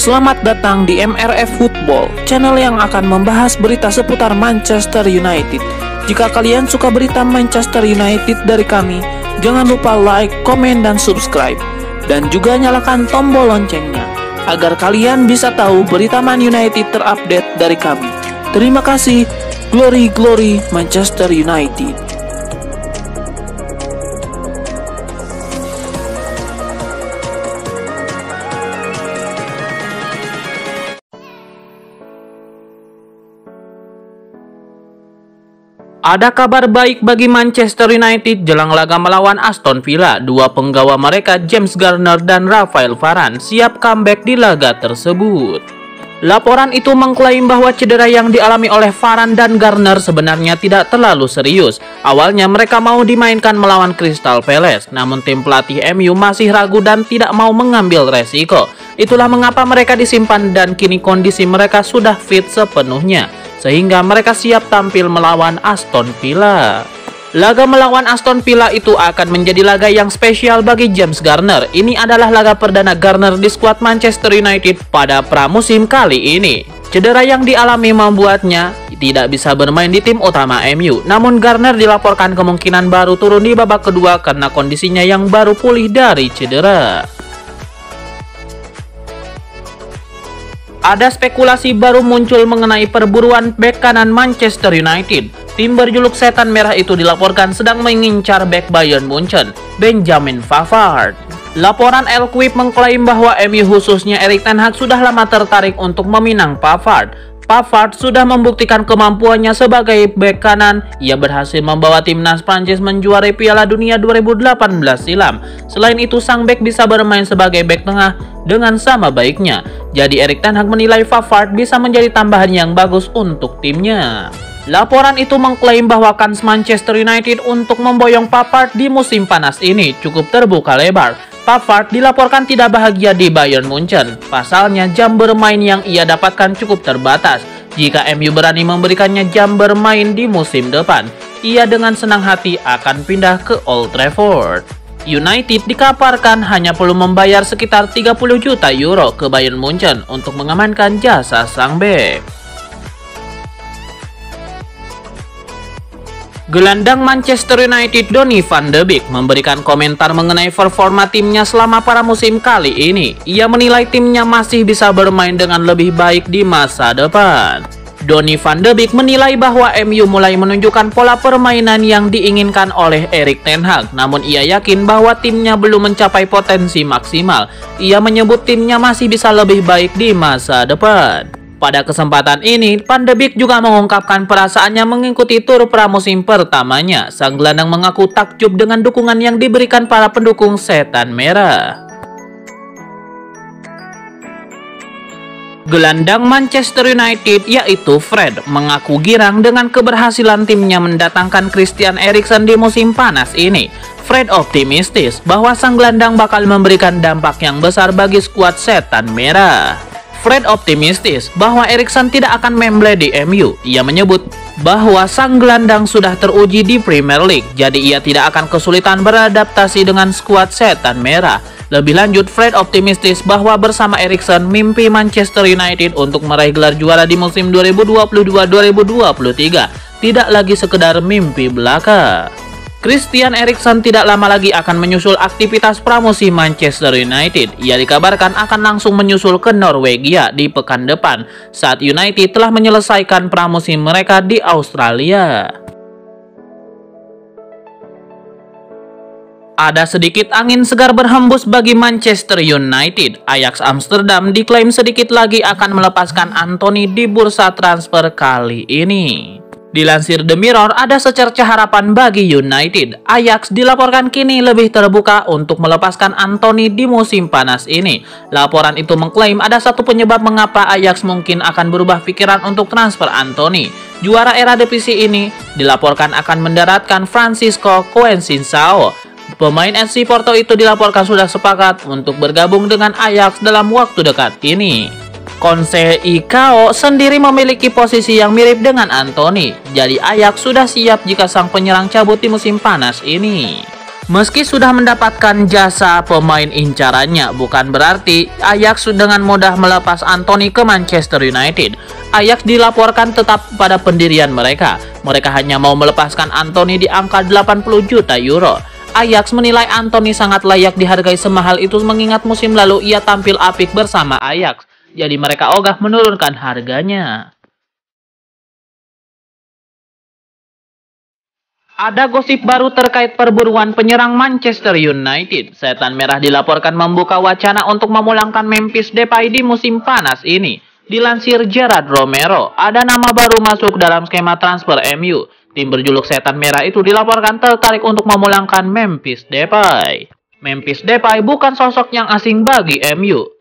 Selamat datang di MRF Football, channel yang akan membahas berita seputar Manchester United. Jika kalian suka berita Manchester United dari kami, jangan lupa like, komen, dan subscribe. Dan juga nyalakan tombol loncengnya, agar kalian bisa tahu berita Man United terupdate dari kami. Terima kasih, Glory Glory Manchester United. Ada kabar baik bagi Manchester United jelang laga melawan Aston Villa. Dua penggawa mereka, James Garner dan Rafael Varane, siap comeback di laga tersebut. Laporan itu mengklaim bahwa cedera yang dialami oleh Varane dan Garner sebenarnya tidak terlalu serius. Awalnya mereka mau dimainkan melawan Crystal Palace, namun tim pelatih MU masih ragu dan tidak mau mengambil resiko. Itulah mengapa mereka disimpan dan kini kondisi mereka sudah fit sepenuhnya, sehingga mereka siap tampil melawan Aston Villa. Laga melawan Aston Villa itu akan menjadi laga yang spesial bagi James Garner. Ini adalah laga perdana Garner di skuad Manchester United pada pramusim kali ini. Cedera yang dialami membuatnya tidak bisa bermain di tim utama MU. Namun Garner dilaporkan kemungkinan baru turun di babak kedua karena kondisinya yang baru pulih dari cedera. Ada spekulasi baru muncul mengenai perburuan bek kanan Manchester United. Tim berjuluk Setan Merah itu dilaporkan sedang mengincar bek Bayern Munchen, Benjamin Pavard. Laporan L'Equipe mengklaim bahwa MU khususnya Erik ten Hag sudah lama tertarik untuk meminang Pavard. Pavard sudah membuktikan kemampuannya sebagai bek kanan. Ia berhasil membawa timnas Prancis menjuarai Piala Dunia 2018 silam. Selain itu, sang bek bisa bermain sebagai bek tengah dengan sama baiknya. Jadi Erik ten Hag menilai Pavard bisa menjadi tambahan yang bagus untuk timnya. Laporan itu mengklaim bahwa kans Manchester United untuk memboyong Pavard di musim panas ini cukup terbuka lebar. Pavard dilaporkan tidak bahagia di Bayern Munchen. Pasalnya, jam bermain yang ia dapatkan cukup terbatas. Jika MU berani memberikannya jam bermain di musim depan, ia dengan senang hati akan pindah ke Old Trafford. United dikabarkan hanya perlu membayar sekitar 30 juta euro ke Bayern Munchen untuk mengamankan jasa sang bek. Gelandang Manchester United Donny van de Beek memberikan komentar mengenai performa timnya selama pramusim kali ini. Ia menilai timnya masih bisa bermain dengan lebih baik di masa depan. Donny van de Beek menilai bahwa MU mulai menunjukkan pola permainan yang diinginkan oleh Erik ten Hag, namun ia yakin bahwa timnya belum mencapai potensi maksimal. Ia menyebut timnya masih bisa lebih baik di masa depan. Pada kesempatan ini, Van de Beek juga mengungkapkan perasaannya mengikuti tur pramusim pertamanya. Sang gelandang mengaku takjub dengan dukungan yang diberikan para pendukung Setan Merah. Gelandang Manchester United yaitu Fred mengaku girang dengan keberhasilan timnya mendatangkan Christian Eriksen di musim panas ini. Fred optimistis bahwa sang gelandang bakal memberikan dampak yang besar bagi skuad Setan Merah. Fred optimistis bahwa Eriksen tidak akan memble di MU. Ia menyebut bahwa sang gelandang sudah teruji di Premier League, jadi ia tidak akan kesulitan beradaptasi dengan skuad Setan Merah. Lebih lanjut, Fred optimistis bahwa bersama Eriksen, mimpi Manchester United untuk meraih gelar juara di musim 2022-2023 tidak lagi sekedar mimpi belaka. Christian Eriksen tidak lama lagi akan menyusul aktivitas pramusim Manchester United. Ia dikabarkan akan langsung menyusul ke Norwegia di pekan depan saat United telah menyelesaikan pramusim mereka di Australia. Ada sedikit angin segar berhembus bagi Manchester United. Ajax Amsterdam diklaim sedikit lagi akan melepaskan Anthony di bursa transfer kali ini. Dilansir The Mirror, ada secerca harapan bagi United. Ajax dilaporkan kini lebih terbuka untuk melepaskan Anthony di musim panas ini. Laporan itu mengklaim ada satu penyebab mengapa Ajax mungkin akan berubah pikiran untuk transfer Anthony. Juara era divisi ini dilaporkan akan mendaratkan Francisco Conceição. Pemain FC Porto itu dilaporkan sudah sepakat untuk bergabung dengan Ajax dalam waktu dekat ini. Conceição sendiri memiliki posisi yang mirip dengan Anthony, jadi Ajax sudah siap jika sang penyerang cabut di musim panas ini. Meski sudah mendapatkan jasa pemain incarannya, bukan berarti Ajax dengan mudah melepas Antony ke Manchester United. Ajax dilaporkan tetap pada pendirian mereka. Mereka hanya mau melepaskan Antony di angka 80 juta euro. Ajax menilai Antony sangat layak dihargai semahal itu mengingat musim lalu ia tampil apik bersama Ajax. Jadi mereka ogah menurunkan harganya. Ada gosip baru terkait perburuan penyerang Manchester United. Setan Merah dilaporkan membuka wacana untuk memulangkan Memphis Depay di musim panas ini. Dilansir Gerard Romero, ada nama baru masuk dalam skema transfer MU. Tim berjuluk Setan Merah itu dilaporkan tertarik untuk memulangkan Memphis Depay. Memphis Depay bukan sosok yang asing bagi MU.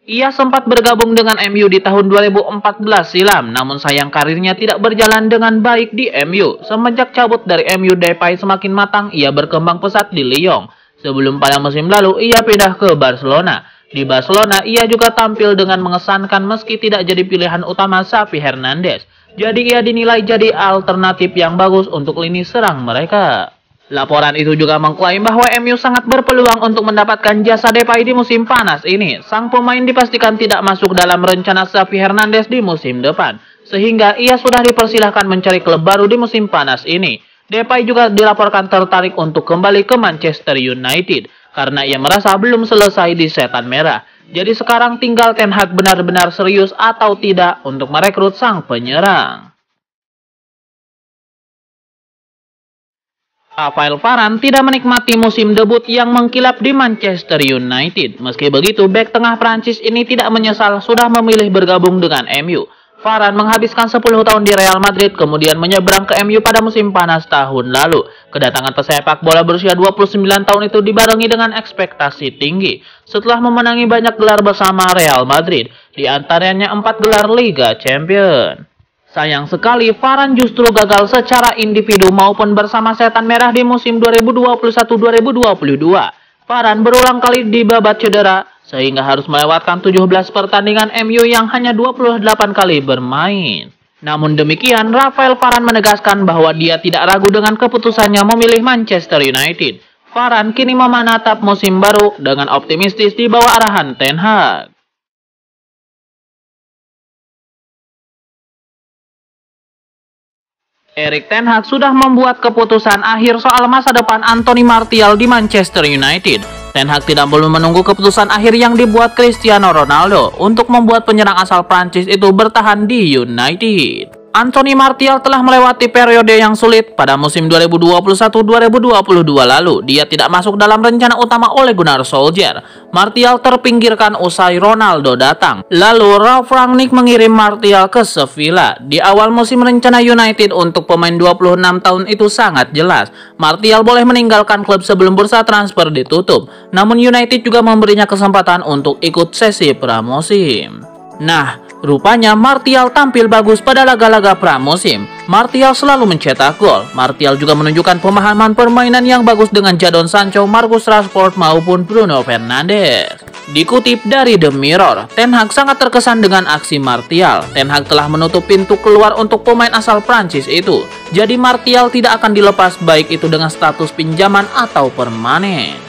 Ia sempat bergabung dengan MU di tahun 2014 silam, namun sayang karirnya tidak berjalan dengan baik di MU. Semenjak cabut dari MU, Depay semakin matang, ia berkembang pesat di Lyon. Sebelum pada musim lalu, ia pindah ke Barcelona. Di Barcelona, ia juga tampil dengan mengesankan meski tidak jadi pilihan utama Xavi Hernandez. Jadi ia dinilai jadi alternatif yang bagus untuk lini serang mereka. Laporan itu juga mengklaim bahwa MU sangat berpeluang untuk mendapatkan jasa Depay di musim panas ini. Sang pemain dipastikan tidak masuk dalam rencana Xavi Hernandez di musim depan, sehingga ia sudah dipersilahkan mencari klub baru di musim panas ini. Depay juga dilaporkan tertarik untuk kembali ke Manchester United, karena ia merasa belum selesai di Setan Merah. Jadi sekarang tinggal Ten Hag benar-benar serius atau tidak untuk merekrut sang penyerang. Rafael Varane tidak menikmati musim debut yang mengkilap di Manchester United. Meski begitu, bek tengah Prancis ini tidak menyesal sudah memilih bergabung dengan MU. Varane menghabiskan 10 tahun di Real Madrid, kemudian menyeberang ke MU pada musim panas tahun lalu. Kedatangan pesepak bola berusia 29 tahun itu dibarengi dengan ekspektasi tinggi. Setelah memenangi banyak gelar bersama Real Madrid, di antaranya 4 gelar Liga Champions. Sayang sekali, Varane justru gagal secara individu maupun bersama Setan Merah di musim 2021-2022. Varane berulang kali dibabat cedera, sehingga harus melewatkan 17 pertandingan MU yang hanya 28 kali bermain. Namun demikian, Rafael Varane menegaskan bahwa dia tidak ragu dengan keputusannya memilih Manchester United. Varane kini menatap musim baru dengan optimistis di bawah arahan Ten Hag. Erik ten Hag sudah membuat keputusan akhir soal masa depan Anthony Martial di Manchester United. Ten Hag tidak perlu menunggu keputusan akhir yang dibuat Cristiano Ronaldo untuk membuat penyerang asal Prancis itu bertahan di United. Anthony Martial telah melewati periode yang sulit pada musim 2021-2022 lalu. Dia tidak masuk dalam rencana utama Ole Gunnar Solskjaer. Martial terpinggirkan usai Ronaldo datang. Lalu Ralf Rangnick mengirim Martial ke Sevilla. Di awal musim rencana United untuk pemain 26 tahun itu sangat jelas. Martial boleh meninggalkan klub sebelum bursa transfer ditutup. Namun United juga memberinya kesempatan untuk ikut sesi pramusim. Nah, rupanya Martial tampil bagus pada laga-laga pramusim. Martial selalu mencetak gol. Martial juga menunjukkan pemahaman permainan yang bagus dengan Jadon Sancho, Marcus Rashford maupun Bruno Fernandes. Dikutip dari The Mirror, Ten Hag sangat terkesan dengan aksi Martial. Ten Hag telah menutup pintu keluar untuk pemain asal Prancis itu. Jadi Martial tidak akan dilepas baik itu dengan status pinjaman atau permanen.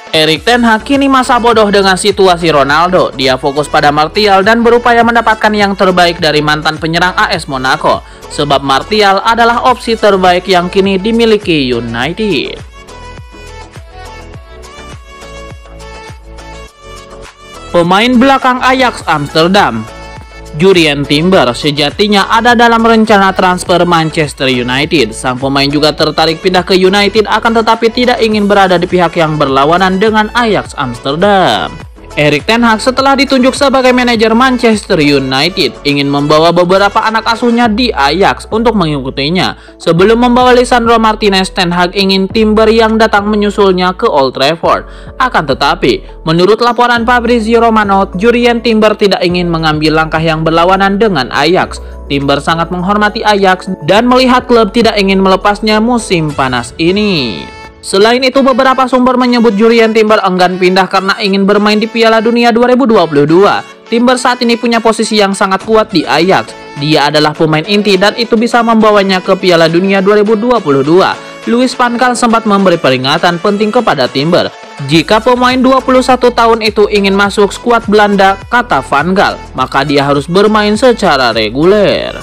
Erik ten Hag kini masa bodoh dengan situasi Ronaldo. Dia fokus pada Martial dan berupaya mendapatkan yang terbaik dari mantan penyerang AS Monaco. Sebab Martial adalah opsi terbaik yang kini dimiliki United. Pemain belakang Ajax Amsterdam, Jurrien Timber, sejatinya ada dalam rencana transfer Manchester United. Sang pemain juga tertarik pindah ke United, akan tetapi tidak ingin berada di pihak yang berlawanan dengan Ajax Amsterdam. Erik ten Hag setelah ditunjuk sebagai manajer Manchester United ingin membawa beberapa anak asuhnya di Ajax untuk mengikutinya. Sebelum membawa Lisandro Martinez, ten Hag ingin Timber yang datang menyusulnya ke Old Trafford. Akan tetapi, menurut laporan Fabrizio Romano, Jurrien Timber tidak ingin mengambil langkah yang berlawanan dengan Ajax. Timber sangat menghormati Ajax dan melihat klub tidak ingin melepasnya musim panas ini. Selain itu, beberapa sumber menyebut Jurrien Timber enggan pindah karena ingin bermain di Piala Dunia 2022. Timber saat ini punya posisi yang sangat kuat di Ajax. Dia adalah pemain inti dan itu bisa membawanya ke Piala Dunia 2022. Louis van Gaal sempat memberi peringatan penting kepada Timber. Jika pemain 21 tahun itu ingin masuk skuad Belanda, kata Van Gaal, maka dia harus bermain secara reguler.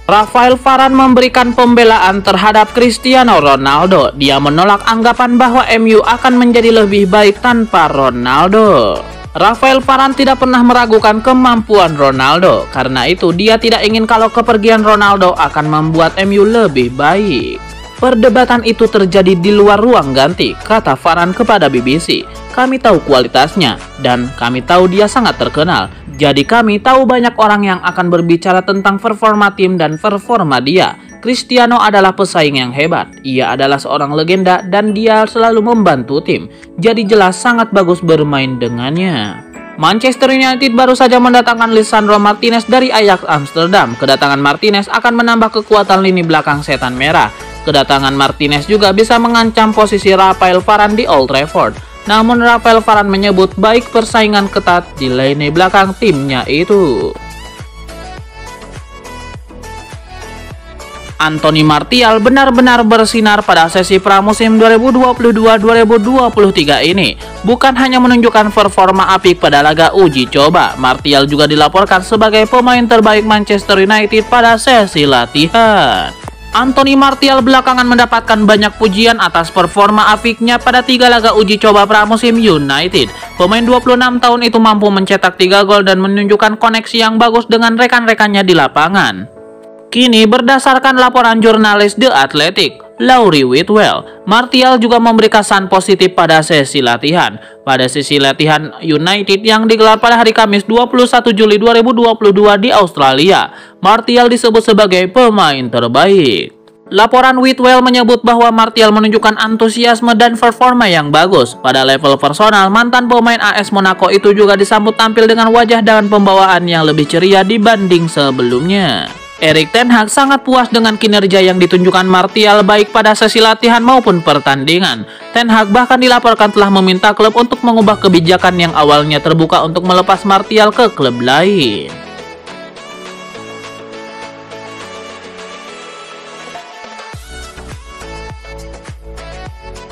Rafael Varane memberikan pembelaan terhadap Cristiano Ronaldo. Dia menolak anggapan bahwa MU akan menjadi lebih baik tanpa Ronaldo. Rafael Varane tidak pernah meragukan kemampuan Ronaldo. Karena itu, dia tidak ingin kalau kepergian Ronaldo akan membuat MU lebih baik. Perdebatan itu terjadi di luar ruang ganti, kata Varane kepada BBC. Kami tahu kualitasnya, dan kami tahu dia sangat terkenal. Jadi kami tahu banyak orang yang akan berbicara tentang performa tim dan performa dia. Cristiano adalah pesaing yang hebat. Ia adalah seorang legenda dan dia selalu membantu tim. Jadi jelas sangat bagus bermain dengannya. Manchester United baru saja mendatangkan Lisandro Martinez dari Ajax Amsterdam. Kedatangan Martinez akan menambah kekuatan lini belakang setan merah. Kedatangan Martinez juga bisa mengancam posisi Rafael Varane di Old Trafford. Namun Rafael Varane menyebut baik persaingan ketat di lini belakang timnya itu. Anthony Martial benar-benar bersinar pada sesi pramusim 2022-2023 ini. Bukan hanya menunjukkan performa apik pada laga uji coba, Martial juga dilaporkan sebagai pemain terbaik Manchester United pada sesi latihan. Anthony Martial belakangan mendapatkan banyak pujian atas performa apiknya pada 3 laga uji coba pramusim United. Pemain 26 tahun itu mampu mencetak 3 gol dan menunjukkan koneksi yang bagus dengan rekan-rekannya di lapangan. Kini berdasarkan laporan jurnalis The Athletic, Laurie Whitwell, Martial juga memberi kesan positif pada sesi latihan. Pada sesi latihan United yang digelar pada hari Kamis 21 Juli 2022 di Australia, Martial disebut sebagai pemain terbaik. Laporan Whitwell menyebut bahwa Martial menunjukkan antusiasme dan performa yang bagus. Pada level personal, mantan pemain AS Monaco itu juga disambut tampil dengan wajah dan pembawaan yang lebih ceria dibanding sebelumnya. Erik ten Hag sangat puas dengan kinerja yang ditunjukkan Martial baik pada sesi latihan maupun pertandingan. Ten Hag bahkan dilaporkan telah meminta klub untuk mengubah kebijakan yang awalnya terbuka untuk melepas Martial ke klub lain.